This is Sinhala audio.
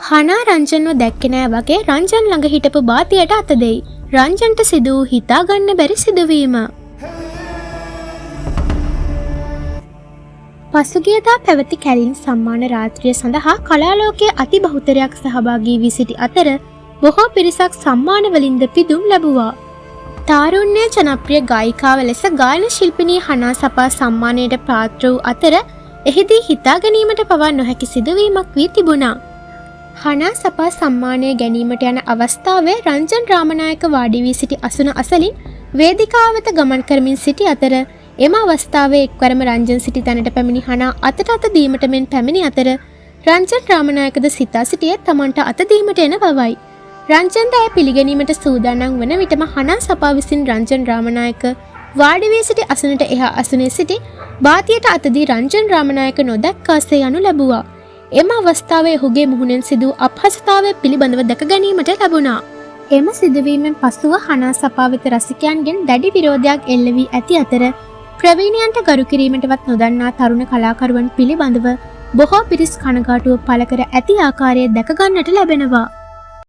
හනා රංජන්ව දැක්කේ නෑ වගේ රංජන් ළඟ හිටපු බාතියට අත දෙයි. රංජන්ට සිදු වූ හිතා ගන්න බැරි සිදුවීම. පසුගියදා පැවති කැලින් සම්මාන රාත්‍රිය සඳහා කලාලෝකයේ අති බහුතරයක් සහභාගී වී සිටි අතර බොහෝ පිරිසක් සම්මාන වලින්ද පිදුම් ලැබුවා. තාරුණ්‍ය ජනප්‍රිය ගායිකාව ලෙස ගායන ශිල්පිනී හනා සපා සම්මානයට පාත්‍ර වූ අතර එහිදී හිතා ගැනීමට පවා නොහැකි සිදුවීමක් වී තිබුණා. හනා සපා සම්මානය ගැනීමට යන අවස්ථාවේ රංජන් රාමනායක වාඩි වී සිටි අසුන අසලින් වේදිකාව වෙත ගමන් කරමින් සිටි අතර එම අවස්ථාවේ එක්වරම රංජන් සිටි තැනට පැමිණි හනා අතට අත දීමට මෙන් පැමිණි අතර රංජන් රාමනායකද සිතා සිටියේ තමන්ට අත දීමට එන බවයි. රංජන්ද ඇය පිළිගැනීමට සූදානම් වන විටම හනා සපා විසින් රංජන් රාමනායක වාඩි වී සිටි අසුනට එහා අසුනේ සිටි බාතියට අත දී රංජන් රාමනායක නොදැක්කාසේ යනු ලැබුවා. එම අවස්ථාවේ ඔහුගේ මුහුණෙන් සිදු අපහසුතාවය පිළිබඳව දැක ගැනීමට ලැබුණා. එම සිදුවීමෙන් පසුව හනා සපා වෙත රසිකයන්ගෙන් දැඩි විරෝධයක් එල්ල වී ඇති අතර ප්‍රවීණයන්ට ගරු කිරීමටවත් නොදන්නා තරුණ කලාකරුවන් පිළිබඳව බොහෝ පිරිස් කනගාටුව පළ කර ඇති ආකාරය දැක ගන්නට ලැබෙනවා.